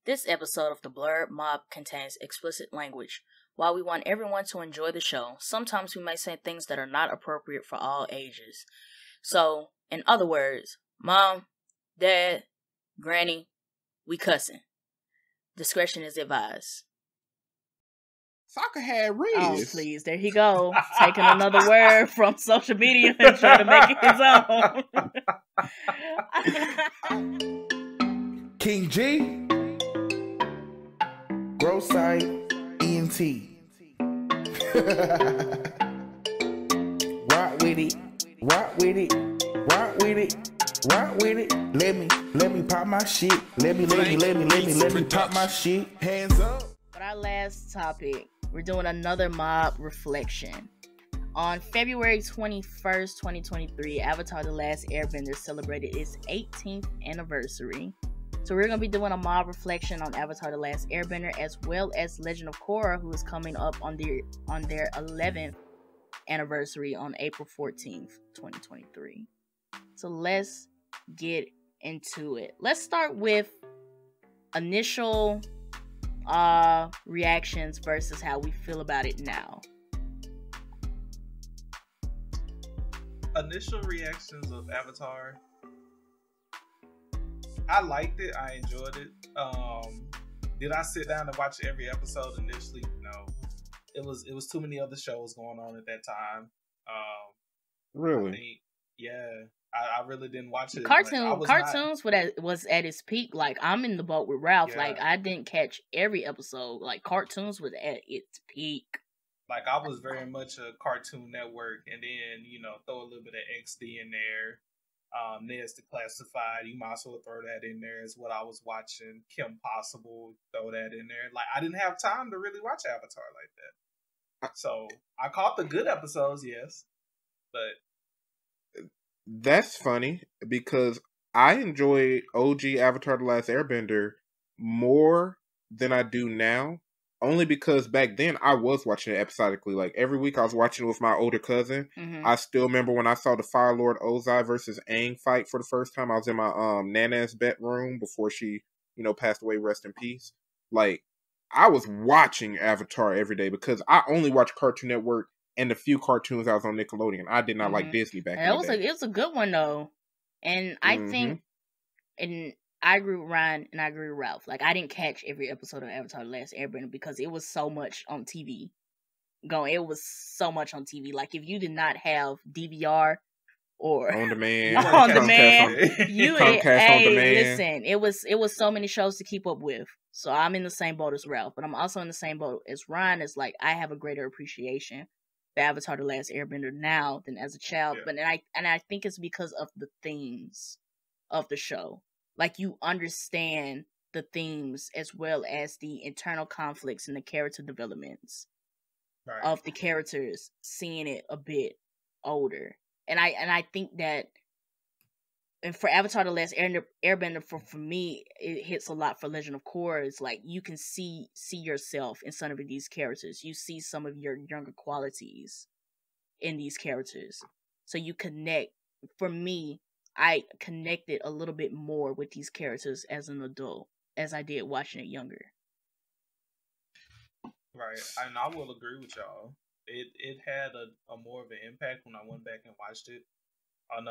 This episode of the Blerd Mob contains explicit language. While we want everyone to enjoy the show, sometimes we may say things that are not appropriate for all ages. So, in other words, Mom, Dad, Granny, we cussing. Discretion is advised. Soccer had Riz. Oh, please. There he go. Taking another word from social media and trying to make it his own. King G. Grow Site ENT. Rock with it. Rock with it. Rock with it. Rock with it. Let me pop my shit. Let me pop my shit. Hands up. For our last topic, we're doing another mob reflection. On February 21st, 2023, Avatar the Last Airbender celebrated its 18th anniversary. So we're going to be doing a mob reflection on Avatar the Last Airbender, as well as Legend of Korra, who is coming up on their 11th anniversary on April 14th, 2023. So let's get into it. Let's start with initial reactions versus how we feel about it now. Initial reactions of Avatar. I liked it. I enjoyed it. Did I sit down and watch every episode initially? No. It was too many other shows going on at that time. Really? I really didn't watch it. Cartoons was at its peak. Like, I'm in the boat with Ralph. Yeah. Like, I didn't catch every episode. Like, cartoons was at its peak. Like, I was very much a Cartoon Network, and then, throw a little bit of XD in there. Ned's Declassified, you might as well throw that in there as what I was watching. Kim Possible, throw that in there. Like, I didn't have time to really watch Avatar like that. So, I caught the good episodes, yes. But that's funny because I enjoy OG Avatar the Last Airbender more than I do now. Only because back then I was watching it episodically. Like every week I was watching it with my older cousin. Mm-hmm. I still remember when I saw the Fire Lord Ozai versus Aang fight for the first time. I was in my Nana's bedroom before she, passed away. Rest in peace. Like I was watching Avatar every day because I only watched Cartoon Network and the few cartoons I was on Nickelodeon. I did not like Disney back then. It was a good one though, and I think, and I agree with Ryan and I agree with Ralph. Like, I didn't catch every episode of Avatar The Last Airbender because it was so much on TV. It was so much on TV. Like, if you did not have DVR or on demand, listen, it was so many shows to keep up with. So I'm in the same boat as Ralph, but I'm also in the same boat as Ryan. It's like I have a greater appreciation for Avatar The Last Airbender now than as a child. Yeah. But I think it's because of the themes of the show. Like, you understand the themes as well as the internal conflicts and the character developments of the characters, seeing it a bit older. And I think that, and for Avatar The Last Airbender, for me, it hits a lot for Legend of Korra. It's like you can see yourself in some of these characters. You see some of your younger qualities in these characters. So you connect. For me, I connected a little bit more with these characters as an adult as I did watching it younger. Right, and I will agree with y'all. It had a more of an impact when I went back and watched it on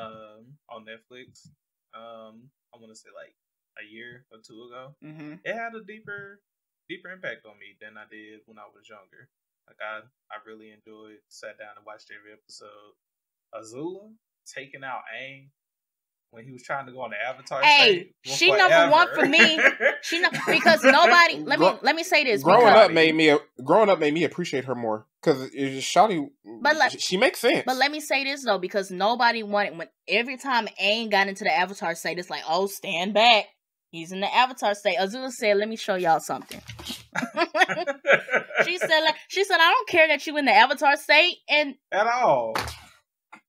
Netflix. I want to say like a year or two ago. Mm-hmm. It had a deeper impact on me than I did when I was younger. Like I really enjoyed, sat down and watched every episode. Azula taking out Aang when he was trying to go on the Avatar state. She number one for me. Because nobody. Let me say this. Growing up made me appreciate her more because Shawty. She makes sense. But let me say this though, because nobody wanted when every time Aang got into the Avatar state, it's like, oh, stand back. He's in the Avatar state. Azula said, "Let me show y'all something." She said, "I don't care that you in the Avatar state and at all."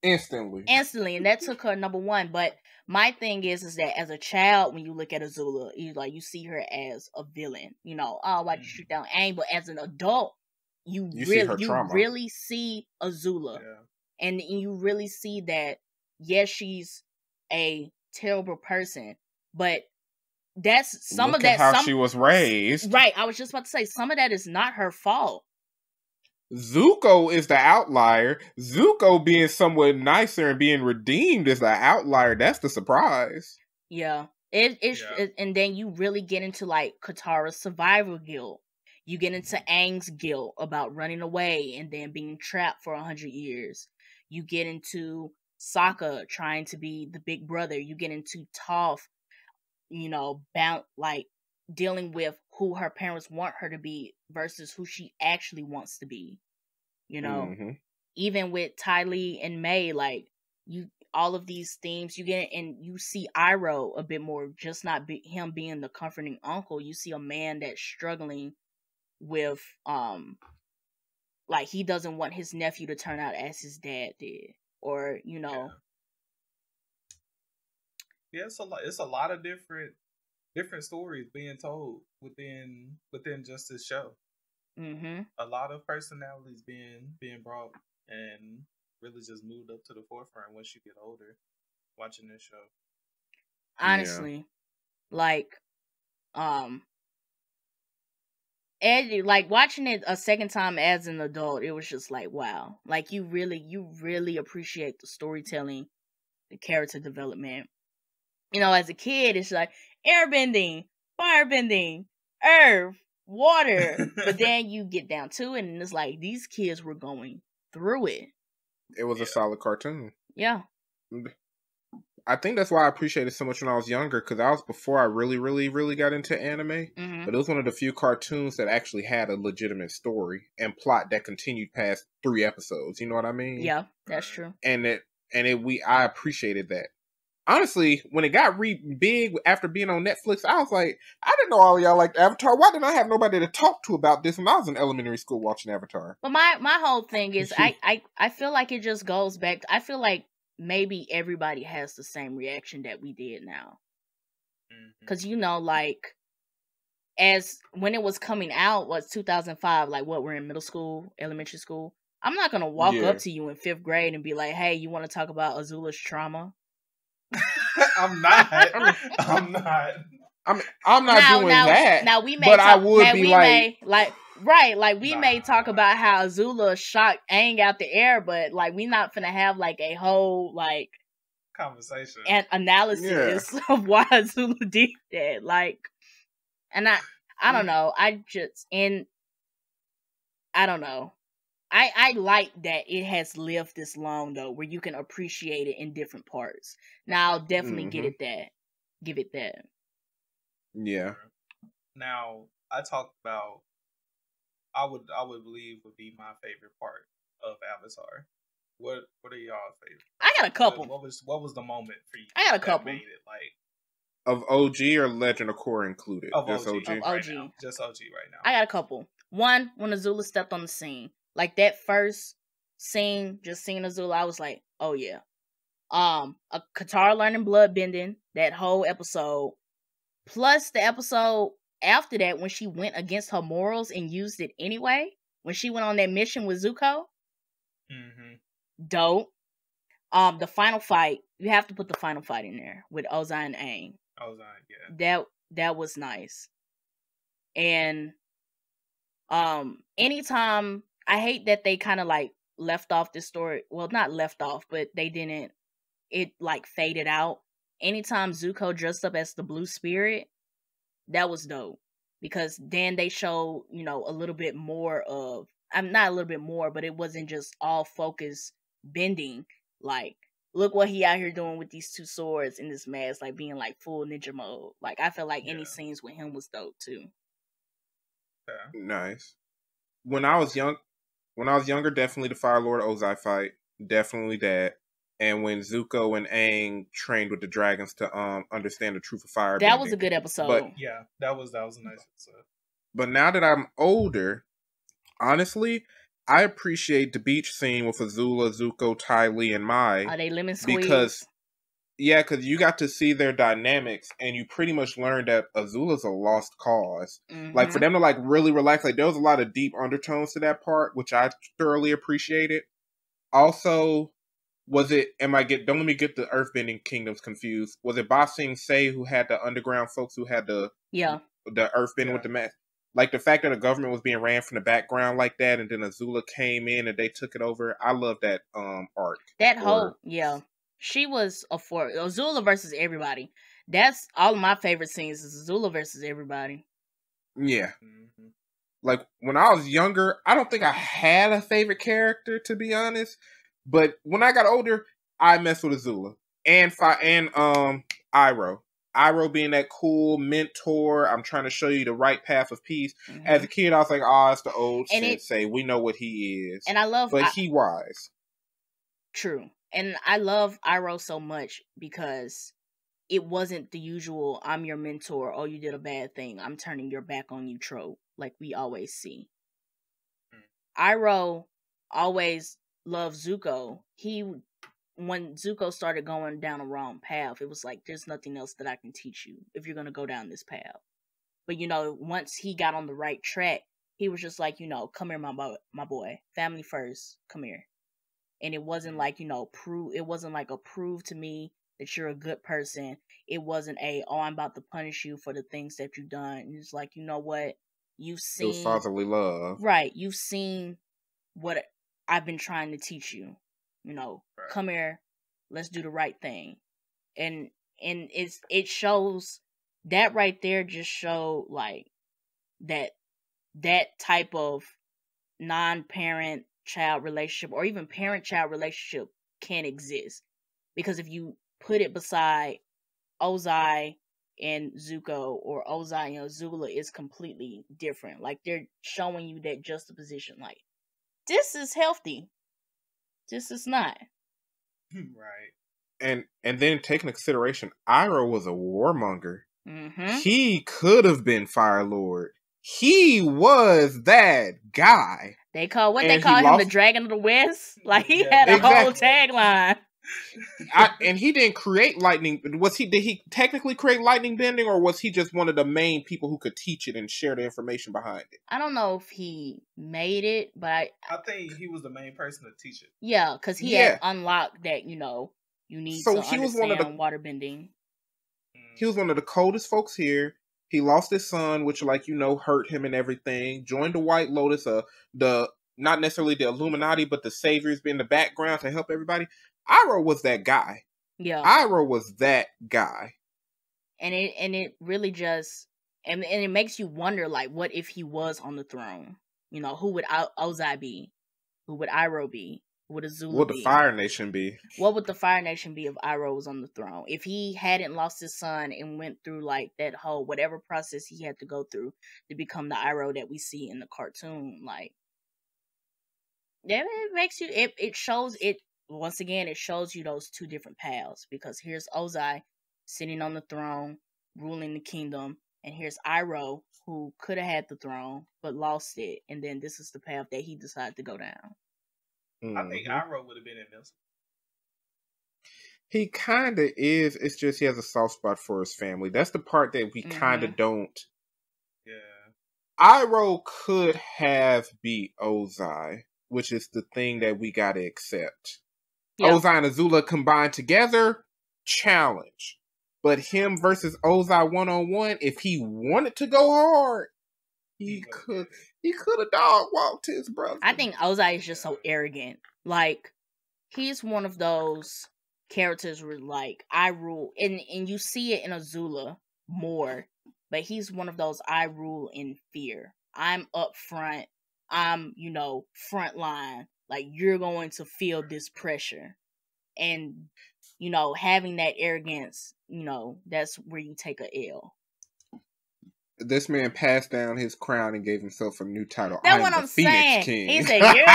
Instantly, and that took her number one. But my thing is that as a child, when you look at Azula, you see her as a villain. Why'd you shoot down Aang? But as an adult, you really see Azula, and you really see that yes, she's a terrible person, but that's some Look of at that. how Some she was raised. right. I was just about to say some of that is not her fault. Zuko is the outlier. Zuko being somewhat nicer and being redeemed is the outlier. That's the surprise. Yeah. And then you really get into like Katara's survival guilt. You get into Aang's guilt about running away and then being trapped for 100 years. You get into Sokka trying to be the big brother. You get into Toph, like dealing with who her parents want her to be versus who she actually wants to be. Even with Ty Lee and May, like all of these themes you get, and you see Iroh a bit more, just not him being the comforting uncle. You see a man that's struggling with like he doesn't want his nephew to turn out as his dad did, or Yeah, it's a lot of different stories being told within just this show. A lot of personalities being brought and really just moved up to the forefront once you get older watching this show. Honestly, like Eddie, like watching it a second time as an adult, it was just like wow. Like you really appreciate the storytelling, the character development. As a kid, it's like airbending, firebending, earth, water. But then you get down to it, and it's like these kids were going through it. It was a solid cartoon. Yeah. I think that's why I appreciated it so much when I was younger, because that was before I really got into anime. But it was one of the few cartoons that actually had a legitimate story and plot that continued past 3 episodes. You know what I mean? Yeah, that's true. I appreciated that. Honestly, when it got big after being on Netflix, I was like, I didn't know all of y'all liked Avatar. Why didn't I have nobody to talk to about this when I was in elementary school watching Avatar? But my whole thing is, I feel like it just goes back. I feel like maybe everybody has the same reaction that we did now. Because, like, as when it was coming out, was 2005, like what, we're in middle school, elementary school. I'm not going to walk up to you in 5th grade and be like, hey, you want to talk about Azula's trauma? I'm not. I'm not. I'm not doing that. Now we may, but I would be we may talk about how Azula shot Aang out the air, but like we not finna have like a whole like conversation and analysis of why Azula did that. Like, and I don't know. I don't know. I like that it has lived this long though, where you can appreciate it in different parts. Now I'll definitely give it that. Yeah. Now I talked about I would believe would be my favorite part of Avatar. What are y'all favorite? I got a couple. What was the moment for you? I got a couple. Made it like of OG or Legend of Korra included? Of just OG. Of OG. Right, just OG right now. I got a couple. One, when Azula stepped on the scene. Like that first scene, just seeing Azula, I was like, oh yeah. A Katara learning bloodbending, that whole episode. Plus the episode after that when she went against her morals and used it anyway. When she went on that mission with Zuko. Dope. The final fight, you have to put the final fight in there with Ozai and Aang. Ozai, yeah. That was nice. And anytime, I hate that they kind of like left off this story. Well, not left off, but they didn't. It like faded out. Anytime Zuko dressed up as the Blue Spirit, that was dope. Because then they show, a little bit more of. I'm not a little bit more, but it wasn't just all focus bending. Like, look what he out here doing with these 2 swords in this mask, like being like full ninja mode. Like, I felt like any scenes with him was dope too. Yeah. Nice. When I was younger, definitely the Fire Lord Ozai fight. Definitely that. And when Zuko and Aang trained with the dragons to understand the truth of fire. That was a good episode. But yeah, that was a nice episode. But now that I'm older, honestly, I appreciate the beach scene with Azula, Zuko, Ty Lee, and Mai. Are they lemon squeeze? Because you got to see their dynamics, and you pretty much learned that Azula's a lost cause. Like, for them to, like, really relax, like, there was a lot of deep undertones to that part, which I thoroughly appreciated. Also, Was it? Am I get? Don't let me get the Earthbending kingdoms confused. Was it Ba Sing Se who had the underground folks who had the Earthbending with the mask? Like the fact that the government was being ran from the background like that, and then Azula came in and they took it over. I love that arc. That whole she was a force. Azula versus everybody. That's all of my favorite scenes. Is Azula versus everybody. Yeah. Mm-hmm. Like when I was younger, I don't think I had a favorite character, to be honest. But when I got older, I messed with Azula and Iroh. Iroh being that cool mentor. I'm trying to show you the right path of peace. Mm-hmm. As a kid, I was like, "Oh, it's the old sensei. We know what he is." And I love, but he wise. True, and I love Iroh so much because it wasn't the usual "I'm your mentor. Oh, you did a bad thing. I'm turning your back on you" trope like we always see. Iroh always loved Zuko. When Zuko started going down a wrong path, it was like, there's nothing else that I can teach you if you're going to go down this path. But, once he got on the right track, he was just like, come here, my boy. Family first. Come here. And it wasn't like, it wasn't like prove to me that you're a good person. It wasn't I'm about to punish you for the things that you've done. And it's like, you know what? You've seen... It was fatherly love. Right. You've seen what I've been trying to teach you. Come here, let's do the right thing. And it shows that right there just showed like that type of non-parent child relationship or even parent-child relationship can exist. Because if you put it beside Ozai and Zuko or Ozai and Azula, is completely different. Like they're showing you that juxtaposition. Like, this is healthy. This is not. Right. And then take into consideration, Iroh was a warmonger. Mm-hmm. He could have been Fire Lord. He was that guy. They call him the Dragon of the West. Like he had a whole tagline. And he didn't create lightning. Did he technically create lightning bending, or was he just one of the main people who could teach it and share the information behind it? I don't know if he made it, but I think he was the main person to teach it. Yeah, because he had unlocked that, you need to understand water bending. He was one of the coldest folks here. He lost his son, which hurt him and everything. Joined the White Lotus, not necessarily the Illuminati, but the Saviors being in the background to help everybody. Iroh was that guy. Yeah. Iroh was that guy. And it really just and it makes you wonder, like, what if he was on the throne? Who would Ozai be? Who would Iroh be? Who would Azula be? What would the Fire Nation be? What would the Fire Nation be if Iroh was on the throne? If he hadn't lost his son and went through like that whole whatever process he had to go through to become the Iroh that we see in the cartoon, like it makes you it shows it. Once again, it shows you those two different paths, because here's Ozai sitting on the throne, ruling the kingdom, and here's Iroh, who could have had the throne, but lost it, and then this is the path that he decided to go down. Mm-hmm. I think Iroh would have been invincible. He kind of is. It's just he has a soft spot for his family. That's the part that we kind of don't. Yeah. Iroh could have beat Ozai, which is the thing that we gotta accept. Yep. Ozai and Azula combined together, challenge. But him versus Ozai 1-on-1, if he wanted to go hard, he could have dog walked his brother. I think Ozai is just so arrogant. Like, he's one of those characters where, like, I rule, and you see it in Azula more, but he's one of those I rule in fear. I'm up front. I'm, front line. Like, you're going to feel this pressure. And, having that arrogance, that's where you take a L. This man passed down his crown and gave himself a new title. That's what I'm saying. King. He said, you're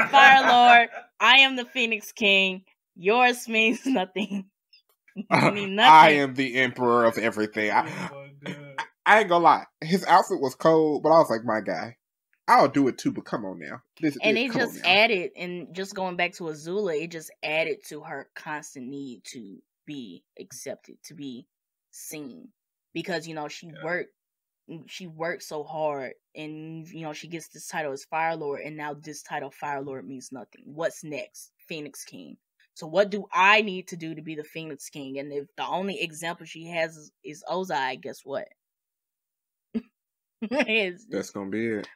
Fire Lord. I am the Phoenix King. Yours means nothing. Nothing. I am the emperor of everything. I ain't gonna lie. His outfit was cold, but I was like, my guy. I'll do it too, but come on now. It just added, and just going back to Azula, it just added to her constant need to be accepted, to be seen. Because, she worked so hard, and, she gets this title as Fire Lord, and now this title, Fire Lord, means nothing. What's next? Phoenix King. So what do I need to do to be the Phoenix King? And if the only example she has is Ozai, guess what? That's gonna be it.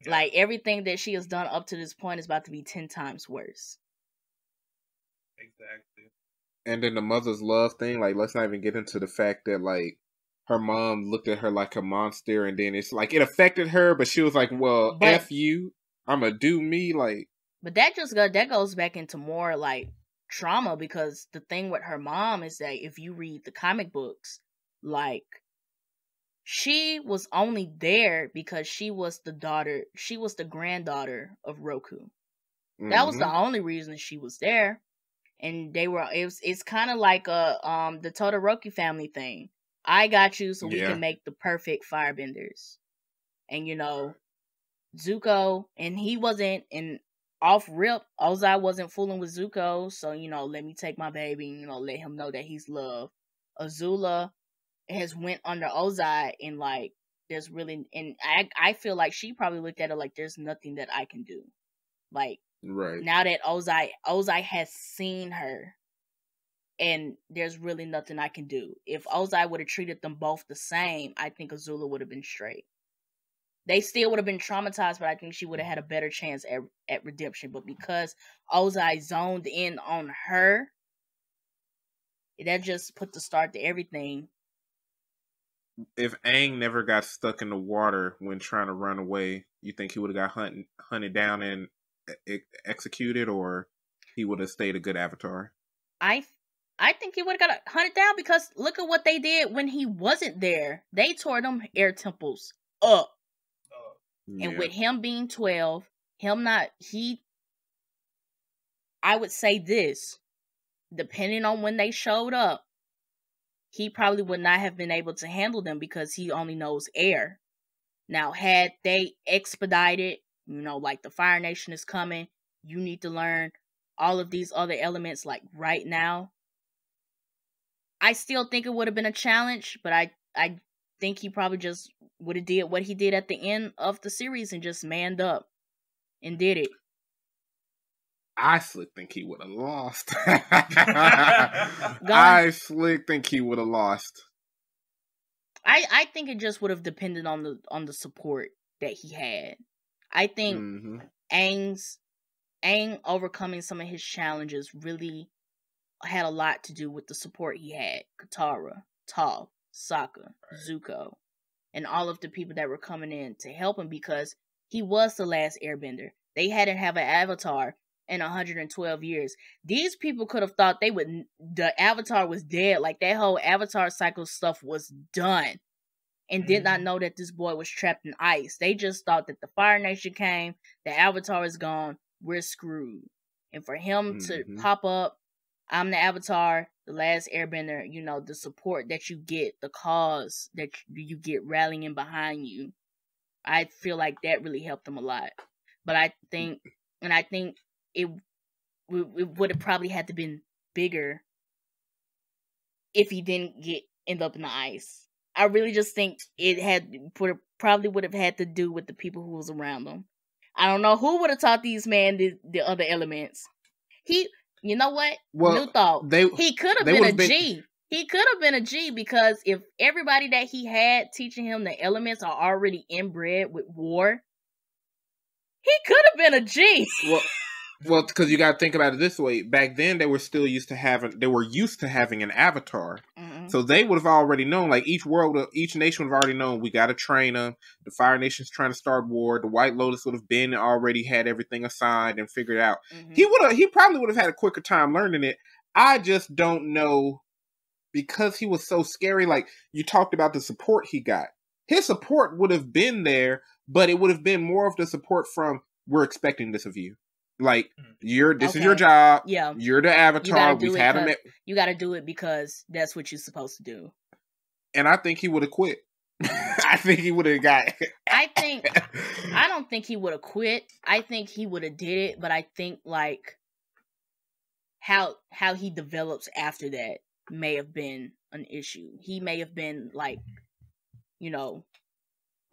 Like, everything that she has done up to this point is about to be 10 times worse. Exactly. And then the mother's love thing, like, let's not even get into the fact that, like, her mom looked at her like a monster, and then it's like, it affected her, but she was like, well, F you, I'ma do me, like. But that goes back into more, like, trauma, because the thing with her mom is that if you read the comic books, like, she was only there because she was the granddaughter of Roku. That was the only reason she was there. And it's kind of like the Todoroki family thing. I got you so we can make the perfect firebenders. And, you know, Zuko, and he wasn't, and off rip, Ozai wasn't fooling with Zuko, so, you know, let me take my baby, you know, let him know that he's loved. Azula has went under Ozai, and, like, there's really, and I feel like she probably looked at it like, there's nothing that I can do. Like, now that Ozai has seen her, and there's really nothing I can do. If Ozai would have treated them both the same, I think Azula would have been straight. They still would have been traumatized, but I think she would have had a better chance at redemption. But because Ozai zoned in on her, that just put the start to everything. If Aang never got stuck in the water when trying to run away, you think he would have got hunted down and executed, or he would have stayed a good Avatar? I think he would have got hunted down, because look at what they did when he wasn't there. They tore them air temples up. And with him being 12, I would say this, depending on when they showed up, he probably would not have been able to handle them because he only knows air. Now, had they expedited, you know, like the Fire Nation is coming, you need to learn all of these other elements, like right now, I still think it would have been a challenge, but I think he probably just would have did what he did at the end of the series and just manned up and did it. I slick think he would have lost. I slick think he would have lost. I think it just would have depended on the support that he had. I think Aang overcoming some of his challenges really had a lot to do with the support he had. Katara, Toph, Sokka, Zuko, and all of the people that were coming in to help him, because he was the last airbender. They hadn't have an Avatar in 112 years. These people could have thought the Avatar was dead, like that whole Avatar cycle stuff was done, and did not know that this boy was trapped in ice. They just thought that the Fire Nation came, the Avatar is gone, we're screwed. And for him to pop up, I'm the Avatar, the last airbender, you know, the support that you get, the cause that you get rallying behind you, I feel like that really helped him a lot. But I think it would have probably had to been bigger if he didn't end up in the ice. I really just think it probably would have had to do with the people who was around him. I don't know who would have taught these men the other elements. You know what? Well, new thought. He could have been a G. He could have been a G, because if everybody that he had teaching him the elements are already inbred with war, he could have been a G. Well, because you got to think about it this way. Back then, they were used to having an Avatar. So they would have already known, like, each nation would have already known, we got to train them. The Fire Nation's trying to start war. The White Lotus would have been already had everything assigned and figured out. He probably would have had a quicker time learning it. I just don't know, because he was so scary. Like, you talked about the support he got. His support would have been there, but it would have been more of the support from, we're expecting this of you. Like, this is your job. Yeah. You're the Avatar. You got to do it because that's what you're supposed to do. And I think he would have quit. I think he would have got I don't think he would have quit. I think he would have did it, but I think, like, how he develops after that may have been an issue. He may have been, like, you know,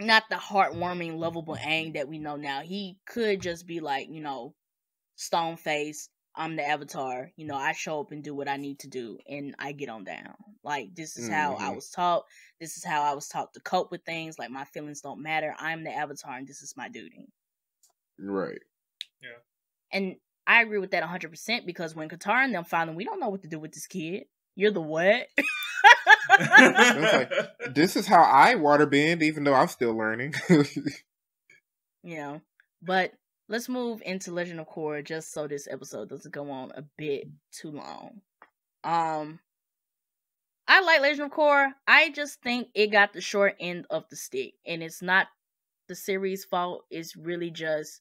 not the heartwarming, lovable Aang that we know now. He could just be like, you know, stone face, I'm the Avatar. You know, I show up and do what I need to do, and I get on down. Like, this is how I was taught. This is how I was taught to cope with things. Like, my feelings don't matter. I'm the Avatar, and this is my duty. Right. Yeah. And I agree with that 100% because when Katara and them find them, we don't know what to do with this kid. You're the what? Like, this is how I waterbend, even though I'm still learning. But let's move into Legend of Korra just so this episode doesn't go on a bit too long. I like Legend of Korra. I just think it got the short end of the stick, and it's not the series' fault. It's really just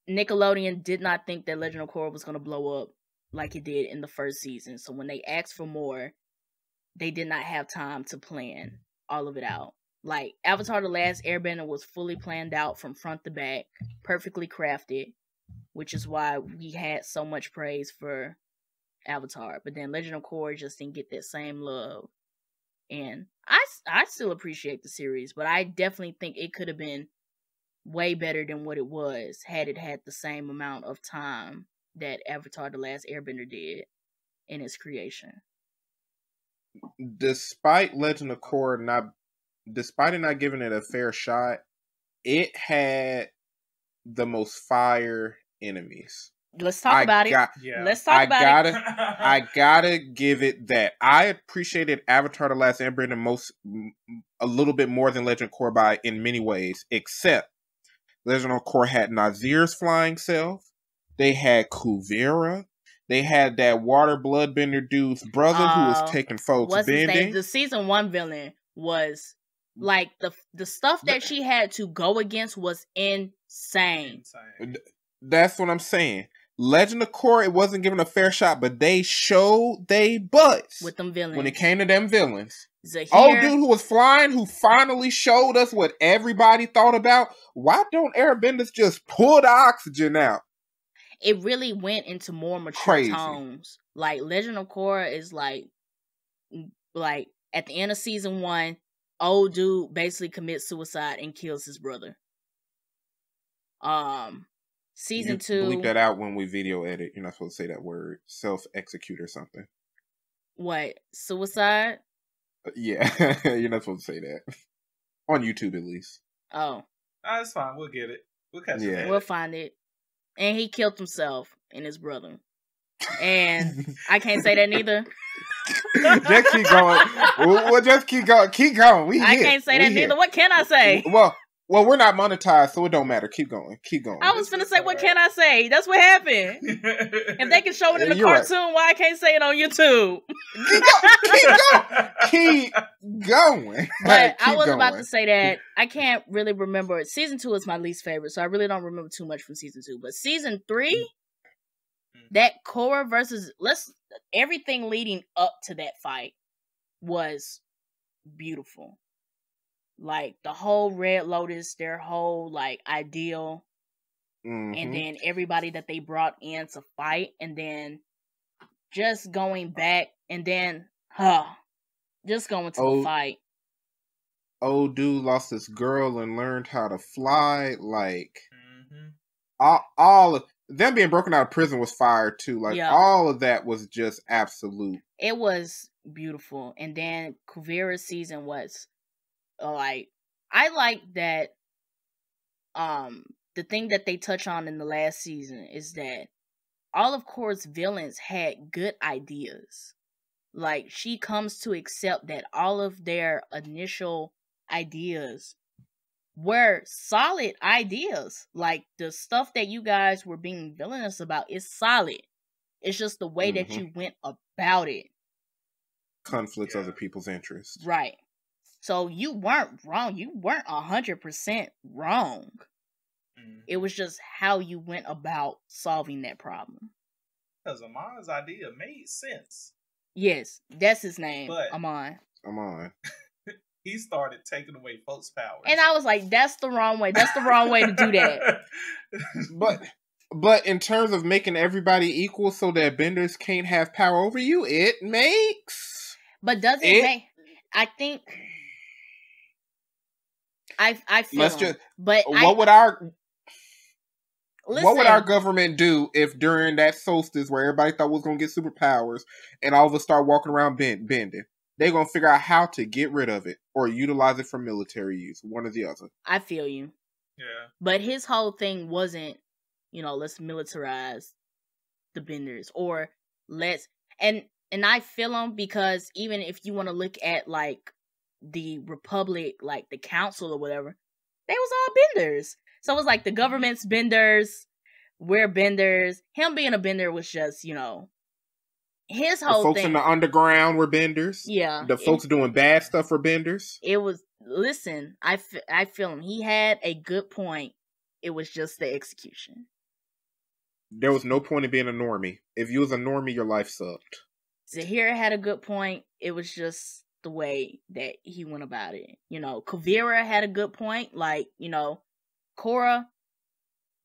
Nickelodeon did not think that Legend of Korra was going to blow up like it did in the first season. So when they asked for more, they did not have time to plan all of it out. Like, Avatar the Last Airbender was fully planned out from front to back, perfectly crafted, which is why we had so much praise for Avatar. But then Legend of Korra just didn't get that same love. And I still appreciate the series, but I definitely think it could have been way better than what it was had it had the same amount of time that Avatar the Last Airbender did in its creation. Despite Legend of Korra despite it not giving it a fair shot, it had the most fire enemies. Let's talk about it. Let's talk about it. I gotta give it that. I appreciated Avatar the Last Airbender a little bit more than Legend of Korra in many ways, except Legend of Korra had Nazir's flying self. They had Kuvira. They had that water bloodbender dude's brother who was taking folks bending. The season 1 villain was like the stuff that she had to go against was insane. That's what I'm saying. Legend of Korra, it wasn't given a fair shot, but they showed they butts with them villains when it came to them villains. Zahir, dude who was flying, who finally showed us what everybody thought about. Why don't airbenders just pull the oxygen out? It really went into more mature tones. Like, Legend of Korra is like at the end of season 1, old dude basically commits suicide and kills his brother. Season 2. Bleep that out when we video edit. You're not supposed to say that word. Self-execute or something. What? Suicide? Yeah, you're not supposed to say that. On YouTube, at least. Oh. That's fine. We'll get it. We'll catch it. We'll find it. And he killed himself and his brother. And I can't say that neither. Just keep going. We'll just keep going. Keep going. I can't say that neither. What can I say? Well, we're not monetized, so it don't matter. Keep going. Keep going. I was finna say, what can I say? That's what happened. If they can show it in the cartoon, right. Why I can't say it on YouTube? Keep going. But I was about to say that I can't really remember. Season 2 is my least favorite, so I really don't remember too much from season 2. But season 3, that Korra versus everything leading up to that fight was beautiful. Like, the whole Red Lotus, their whole, like, ideal. Mm-hmm. And then everybody that they brought in to fight. And then just going back. And then, just going to the fight. Old dude lost his girl and learned how to fly. Like, all of them being broken out of prison was fire, too. Like, all of that was just absolute. It was beautiful. And then Kuvira's season was... Like, I like that the thing that they touch on in the last season is that all of Korra's villains had good ideas. Like, she comes to accept that all of their initial ideas were solid ideas. Like, the stuff that you guys were being villainous about is solid. It's just the way that you went about it. Conflicts other people's interests. Right. So you weren't wrong. You weren't 100% wrong. It was just how you went about solving that problem. Because Amon's idea made sense. Yes, that's his name, but Amon. He started taking away folks' powers. And I was like, that's the wrong way. That's the wrong way to do that. But in terms of making everybody equal so that benders can't have power over you, it makes... But does it make... I think... I feel Let's just... but what would our... What would our government do if during that solstice where everybody thought was going to get superpowers and all of us start walking around bending? They're going to figure out how to get rid of it or utilize it for military use. One or the other. I feel you. Yeah. But his whole thing wasn't, let's militarize the benders or let's... And I feel him because even if you want to look at, like, the Republic, like, the council or whatever, they was all benders. So it was like the government's benders, we're benders. Him being a bender was just, his whole the folks thing. in the underground were benders. Yeah. The folks doing bad stuff were benders. It was, listen, I feel him. He had a good point. It was just the execution. There was no point in being a normie. If you was a normie, your life sucked. Zahira had a good point. It was just the way that he went about it. Kuvira had a good point. Like, Korra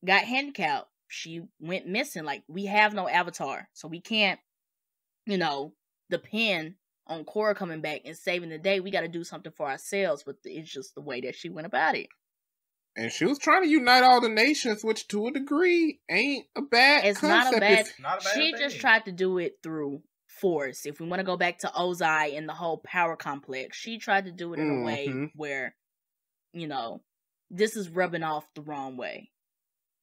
got handicapped. She went missing. Like, we have no Avatar. So we can't, depend on Korra coming back and saving the day. We got to do something for ourselves. But it's just the way that she went about it. And she was trying to unite all the nations, which to a degree ain't a bad It's concept. not a bad she just tried to do it through force. If we want to go back to Ozai and the whole power complex, she tried to do it in a way where, this is rubbing off the wrong way.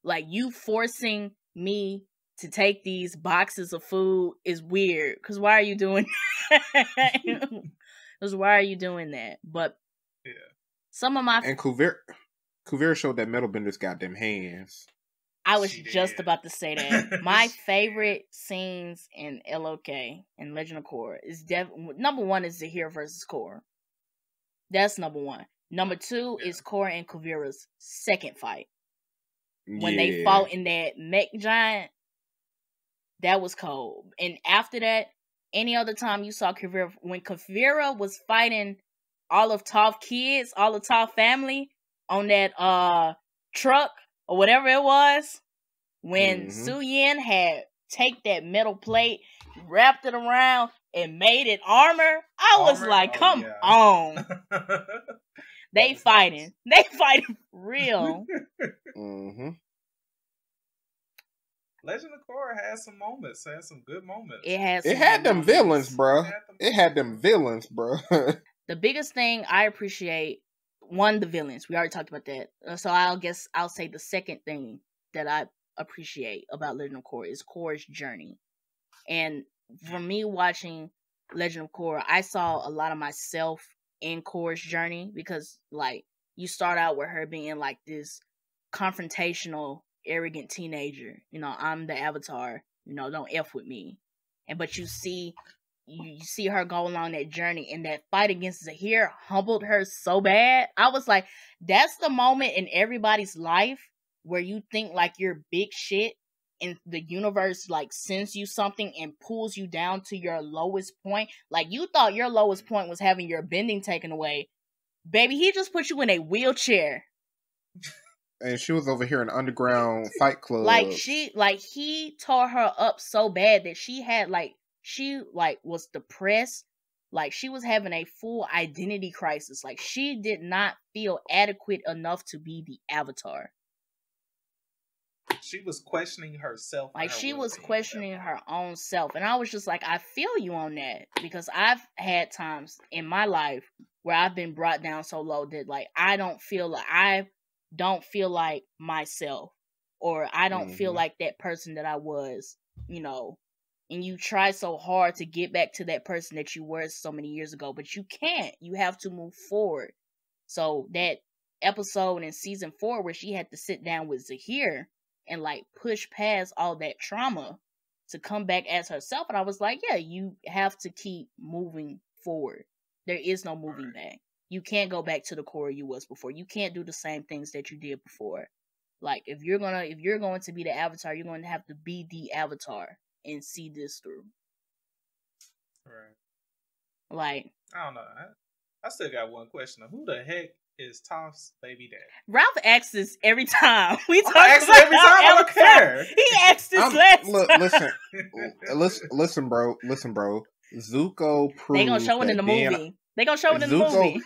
Like, you forcing me to take these boxes of food is weird. Because why are you doing that? Because why are you doing that? But yeah, some of my... And Kuvira showed that metal benders got them hands. I was just about to say that. My favorite scenes in LOK and Legend of Korra is number one is Zahir versus Korra. That's number one. Number two is Korra and Kuvira's second fight. When they fought in that mech giant, that was cold. And after that, any other time you saw Kuvira, when Kuvira was fighting all of Toph's kids, all of Toph's family on that truck or whatever it was, when Su Yin had take that metal plate, wrapped it around, and made it armor, I was like, come on. They fighting. They fighting real. Legend of Korra had some moments. Had some good moments. It had them villains, bro. It had them villains, bro. The biggest thing I appreciate, one, the villains. We already talked about that. So I'll say the second thing that I appreciate about Legend of Korra is Korra's journey. And for me watching Legend of Korra, I saw a lot of myself in Korra's journey because, like, you start out with her being like this confrontational, arrogant teenager. I'm the Avatar. Don't F with me. But you see her go along that journey, and that fight against Zahir humbled her so bad. I was like, that's the moment in everybody's life where you think like you're big shit, and the universe like sends you something and pulls you down to your lowest point. Like, you thought your lowest point was having your bending taken away. Baby, he just put you in a wheelchair. And she was over here in underground fight club. He tore her up so bad that she was depressed. Like, she was having a full identity crisis. Like, she did not feel adequate enough to be the Avatar. She was questioning herself. Like, she was questioning her own self. And I was just like, I feel you on that. Because I've had times in my life where I've been brought down so low that, like, I don't feel like myself. Or I don't feel like that person that I was, And you try so hard to get back to that person that you were so many years ago. But you can't. You have to move forward. So that episode in season 4 where she had to sit down with Zahir and like push past all that trauma to come back as herself. And I was like, yeah, you have to keep moving forward. There is no moving back. You can't go back to the Korra you was before. You can't do the same things that you did before. Like, if you're going to be the Avatar, you're going to have to be the Avatar and see this through. Right. Like, I don't know. I still got one question. Who the heck is Toph's baby dad? Ralph asks this every time we talk about every time. I don't care. He asked this last time. Listen, bro. Zuko proved they gonna show it in the movie. They gonna show it in the movie.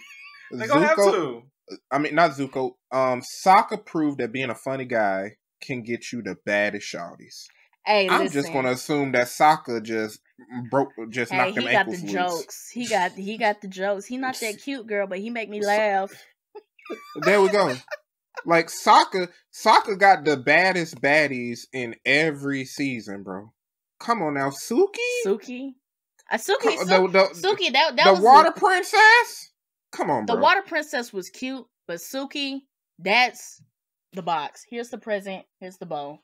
They gonna have to. I mean, not Zuko. Sokka proved that being a funny guy can get you the baddest shawties. Hey, I'm listen. just gonna assume that Sokka just knocked them ankles loose. Jokes. He got the jokes. He not that cute, girl, but he make me laugh. There we go. Like Sokka got the baddest baddies in every season, bro. Come on now, Suki. Suki. That the was water princess. Come on, bro. The water princess was cute, but Suki, that's the box. Here's the present. Here's the bow.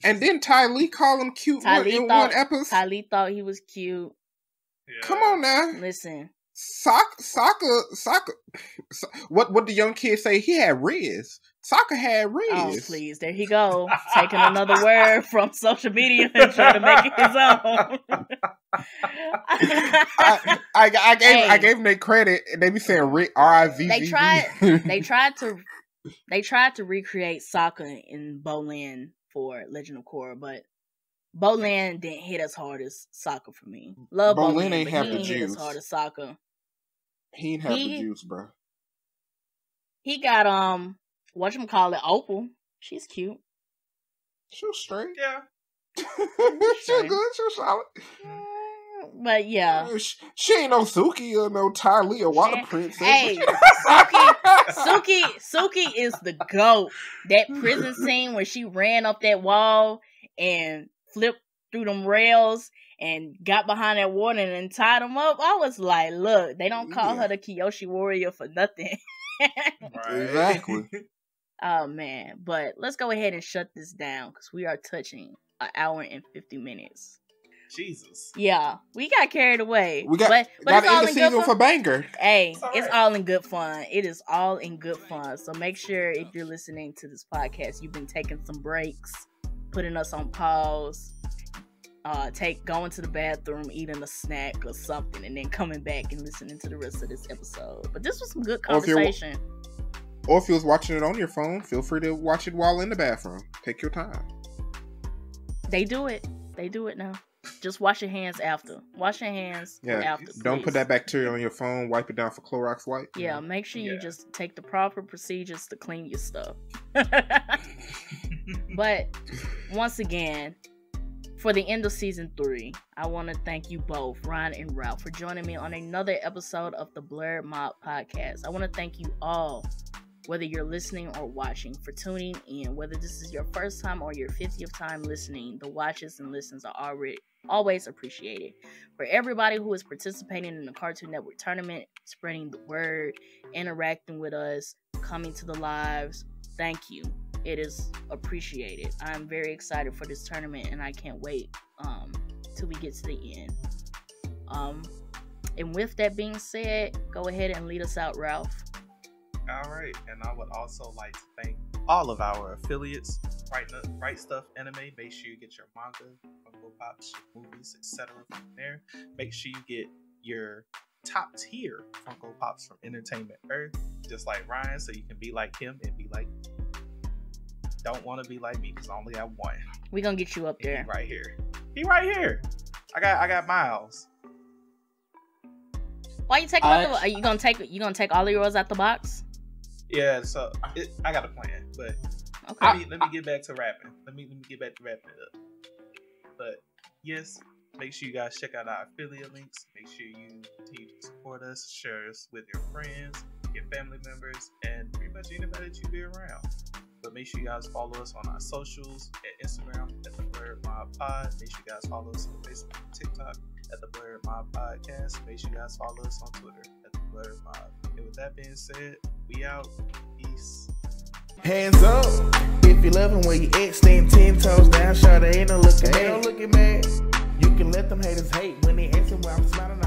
And then Ty Lee called him cute in one episode. Ty Lee thought he was cute. Yeah. Come on now. Listen. Sokka. What the young kids say? He had Riz. Sokka had Riz. Oh, please. There he go. Taking another word from social media and trying to make it his own. I gave them their credit, and they be saying R-I-V-V. They tried to recreate Sokka in Boland for Legend of Korra, but Boland didn't hit as hard as Sokka for me. Love Boland, ain't have the juice. Hit as hard as Sokka. He didn't have the juice, bro. He got whatchamacallit, Opal. She's cute. She was straight. Yeah. She was good. She was solid. But yeah. She ain't no Suki or no Ty Lee or Water Princess. Hey, Suki is the GOAT. That prison scene where she ran up that wall and flipped through them rails and got behind that water and then tied them up. I was like, look, they don't call her the Kyoshi warrior for nothing. Exactly. Oh, man. But let's go ahead and shut this down because we are touching an hour and 50 minutes. Jesus. Yeah, we got carried away. We got it's all in the season for banger. Hey, it's all in good fun. It is all in good fun. So make sure if you're listening to this podcast, you've been taking some breaks, putting us on pause, going to the bathroom, eating a snack or something, and then coming back and listening to the rest of this episode. But this was some good conversation. Or if you was watching it on your phone, feel free to watch it while in the bathroom. Take your time. They do it now. Just wash your hands after. Wash your hands after. Please. Don't put that bacteria on your phone. Wipe it down for Clorox wipe. Yeah, make sure you just take the proper procedures to clean your stuff. But once again, for the end of season 3, I want to thank you both, Ryan and Ralph, for joining me on another episode of the Blerd Mob podcast. I want to thank you all, whether you're listening or watching, for tuning in. Whether this is your first time or your 50th time listening, the watches and listens are always appreciated. For everybody who is participating in the Cartoon Network tournament, spreading the word, interacting with us, coming to the lives, thank you. It is appreciated. I'm very excited for this tournament and I can't wait till we get to the end. And with that being said, go ahead and lead us out, Ralph. All right, and I would also like to thank all of our affiliates, Right Stuff Anime. Make sure you get your manga, Funko Pops, movies, etc. from there. Make sure you get your top tier Funko Pops from Entertainment Earth, just like Ryan, so you can be like him and be like me. Don't want to be like me because I only have one. We gonna get you up there. He right here. I got Miles. Why you taking are you gonna take all of yours out the box? Yeah, so I got a plan, but okay. Let me get back to rapping. Let me get back to wrapping it up. But yes, make sure you guys check out our affiliate links. Make sure you continue to support us, share us with your friends, your family members, and pretty much anybody that you be around. But make sure you guys follow us on our socials at Instagram at the Blerd Mob Pod. Make sure you guys follow us on Facebook and TikTok at the Blerd Mob Podcast. Make sure you guys follow us on Twitter at the Blerd Mob. And with that being said, we out. Peace. Hands up if you love him where you at. Stand 10 toes down. Sure, they ain't no looking mad. You can let them haters hate when they asking why I'm smiling.